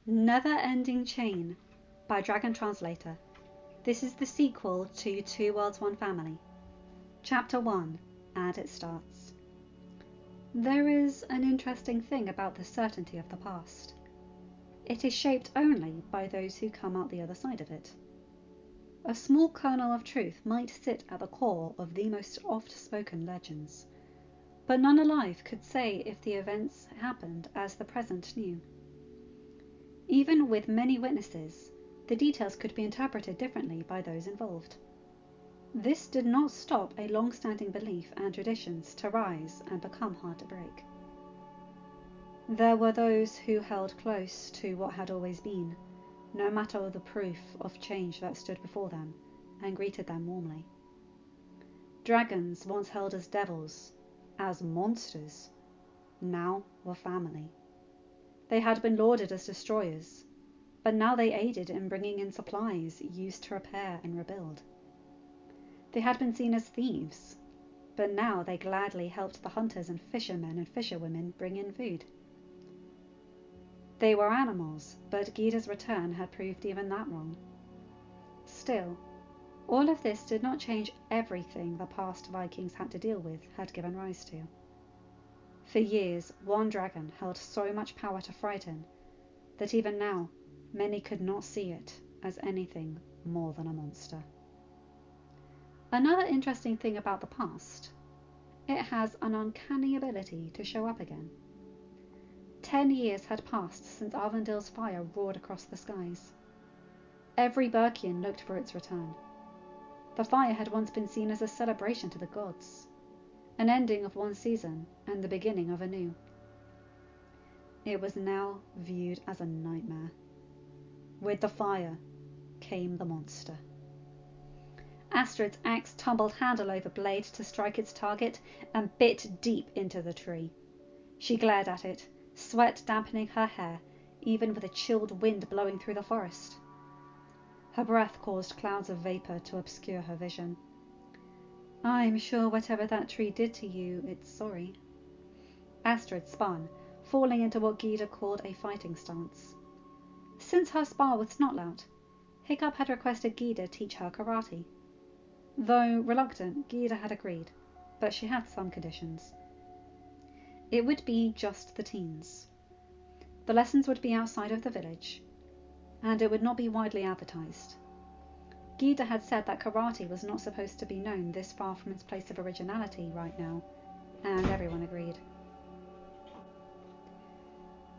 Neverending Chain by Dragon Translator. This is the sequel to Two Worlds, One Family. Chapter 1, and it starts. There is an interesting thing about the certainty of the past. It is shaped only by those who come out the other side of it. A small kernel of truth might sit at the core of the most oft-spoken legends, but none alive could say if the events happened as the present knew. Even with many witnesses, the details could be interpreted differently by those involved. This did not stop a long-standing belief and traditions to rise and become hard to break. There were those who held close to what had always been, no matter the proof of change that stood before them, and greeted them warmly. Dragons, once held as devils, as monsters, now were family. They had been lauded as destroyers, but now they aided in bringing in supplies used to repair and rebuild. They had been seen as thieves, but now they gladly helped the hunters and fishermen and fisherwomen bring in food. They were animals, but Gyda's return had proved even that wrong. Still, all of this did not change everything the past Vikings had to deal with had given rise to. For years, one dragon held so much power to frighten that even now many could not see it as anything more than a monster. Another interesting thing about the past, it has an uncanny ability to show up again. 10 years had passed since Arvandil's fire roared across the skies. Every Berkian looked for its return. The fire had once been seen as a celebration to the gods, an ending of one season and the beginning of a new. It was now viewed as a nightmare. With the fire came the monster. Astrid's axe tumbled handle over blade to strike its target and bit deep into the tree. She glared at it, sweat dampening her hair, even with a chilled wind blowing through the forest. Her breath caused clouds of vapor to obscure her vision. I'm sure whatever that tree did to you, it's sorry. Astrid spun, falling into what Gyda called a fighting stance. Since her spar with Snotlout, Hiccup had requested Gyda teach her karate. Though reluctant, Gyda had agreed, but she had some conditions. It would be just the teens. The lessons would be outside of the village, and it would not be widely advertised. Gyda had said that karate was not supposed to be known this far from its place of originality right now, and everyone agreed.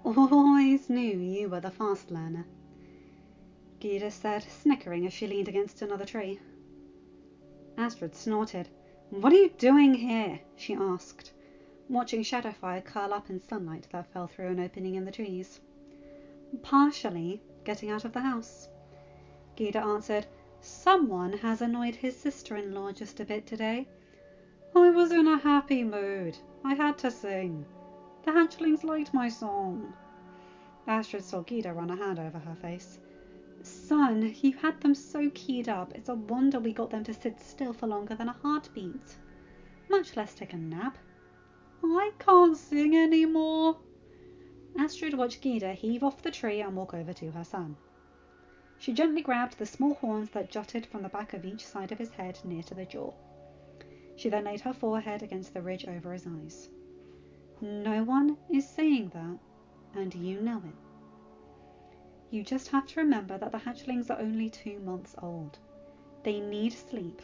Always knew you were the fast learner, Gyda said, snickering as she leaned against another tree. Astrid snorted. What are you doing here? She asked, watching Shadowfire curl up in sunlight that fell through an opening in the trees. Partially getting out of the house, Gyda answered. Someone has annoyed his sister-in-law just a bit today. I was in a happy mood. I had to sing. The hatchlings liked my song. Astrid saw Gyda run a hand over her face. Son, you had them so keyed up, it's a wonder we got them to sit still for longer than a heartbeat. Much less take a nap. I can't sing anymore. Astrid watched Gyda heave off the tree and walk over to her son. She gently grabbed the small horns that jutted from the back of each side of his head near to the jaw. She then laid her forehead against the ridge over his eyes. No one is saying that, and you know it. You just have to remember that the hatchlings are only 2 months old. They need sleep,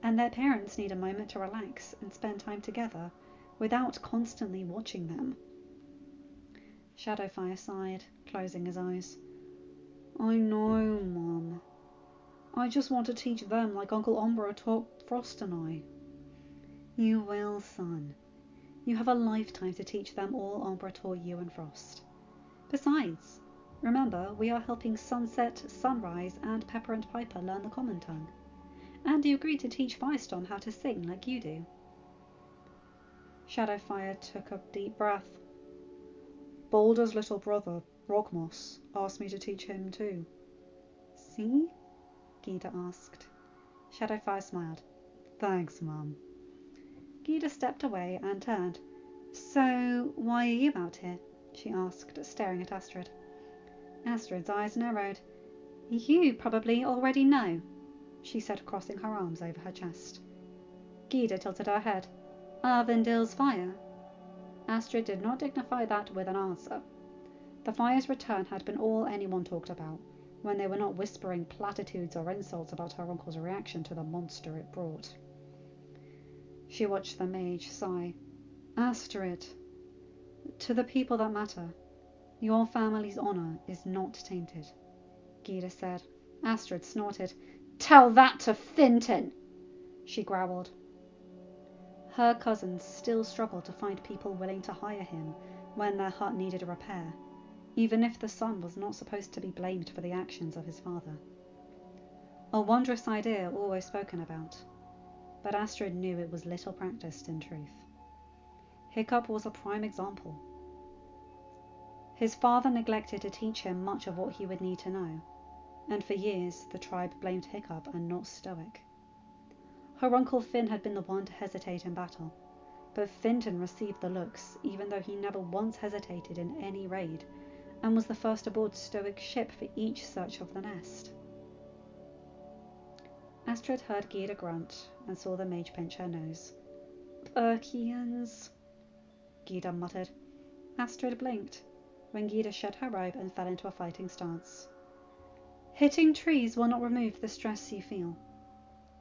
and their parents need a moment to relax and spend time together without constantly watching them. Shadowfire sighed, closing his eyes. I know, Mum. I just want to teach them like Uncle Umbra taught Frost and I. You will, son. You have a lifetime to teach them all Umbra taught you and Frost. Besides, remember, we are helping Sunset, Sunrise, and Pepper and Piper learn the common tongue. And you agreed to teach Firestorm how to sing like you do. Shadowfire took a deep breath. Balder's little brother, Rogmoss, asked me to teach him too. See? Gyda asked. Shadowfire smiled. Thanks, Mum. Gyda stepped away and turned. So, why are you out here? She asked, staring at Astrid. Astrid's eyes narrowed. You probably already know, she said, crossing her arms over her chest. Gyda tilted her head. Arvindil's fire. Astrid did not dignify that with an answer. The fire's return had been all anyone talked about, when they were not whispering platitudes or insults about her uncle's reaction to the monster it brought. She watched the mage sigh. Astrid, to the people that matter, your family's honour is not tainted, Gyda said. Astrid snorted. Tell that to Finton, she growled. Her cousins still struggled to find people willing to hire him when their hut needed a repair, even if the son was not supposed to be blamed for the actions of his father. A wondrous idea always spoken about, but Astrid knew it was little practiced in truth. Hiccup was a prime example. His father neglected to teach him much of what he would need to know, and for years the tribe blamed Hiccup and not Stoic. Her uncle Finn had been the one to hesitate in battle, but Finton received the looks even though he never once hesitated in any raid, and was the first aboard Stoic's ship for each search of the nest. Astrid heard Gyda grunt and saw the mage pinch her nose. Burkians, Gyda muttered. Astrid blinked when Gyda shed her robe and fell into a fighting stance. Hitting trees will not remove the stress you feel,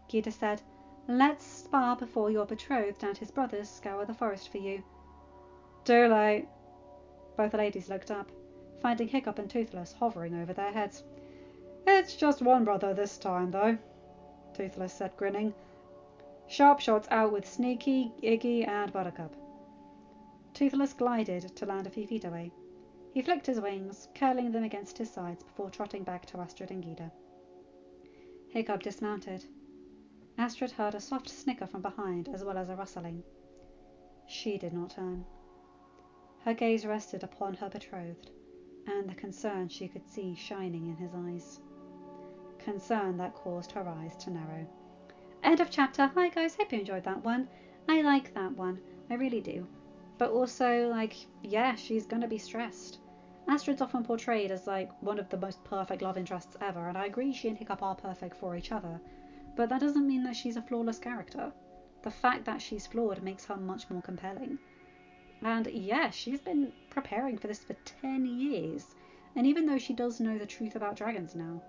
Gyda said. Let's spar before your betrothed and his brothers scour the forest for you. Too late. Both ladies looked up, finding Hiccup and Toothless hovering over their heads. It's just one brother this time, though, Toothless said, grinning. Sharp shots out with Sneaky, Iggy, and Buttercup. Toothless glided to land a few feet away. He flicked his wings, curling them against his sides before trotting back to Astrid and Gyda. Hiccup dismounted. Astrid heard a soft snicker from behind, as well as a rustling. She did not turn. Her gaze rested upon her betrothed, and the concern she could see shining in his eyes. Concern that caused her eyes to narrow. End of chapter. Hi guys, hope you enjoyed that one. I like that one. I really do. But also, yeah, she's gonna be stressed. Astrid's often portrayed as, one of the most perfect love interests ever, and I agree she and Hiccup are perfect for each other. But that doesn't mean that she's a flawless character. The fact that she's flawed makes her much more compelling. And yeah, she's been preparing for this for 10 years. And even though she does know the truth about dragons now,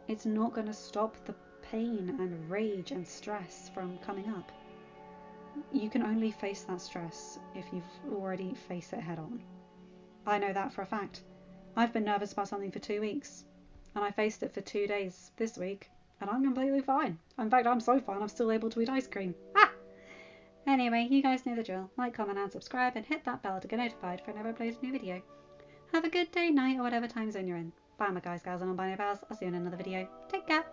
it's not going to stop the pain and rage and stress from coming up. You can only face that stress if you've already faced it head on. I know that for a fact. I've been nervous about something for 2 weeks, and I faced it for 2 days this week. And I'm completely fine. In fact, I'm so fine I'm still able to eat ice cream. Ah! Anyway, you guys know the drill. Like, comment and subscribe and hit that bell to get notified for whenever I upload a new video. Have a good day, night or whatever time zone you're in. Bye my guys, gals and non-binary pals. I'll see you in another video. Take care.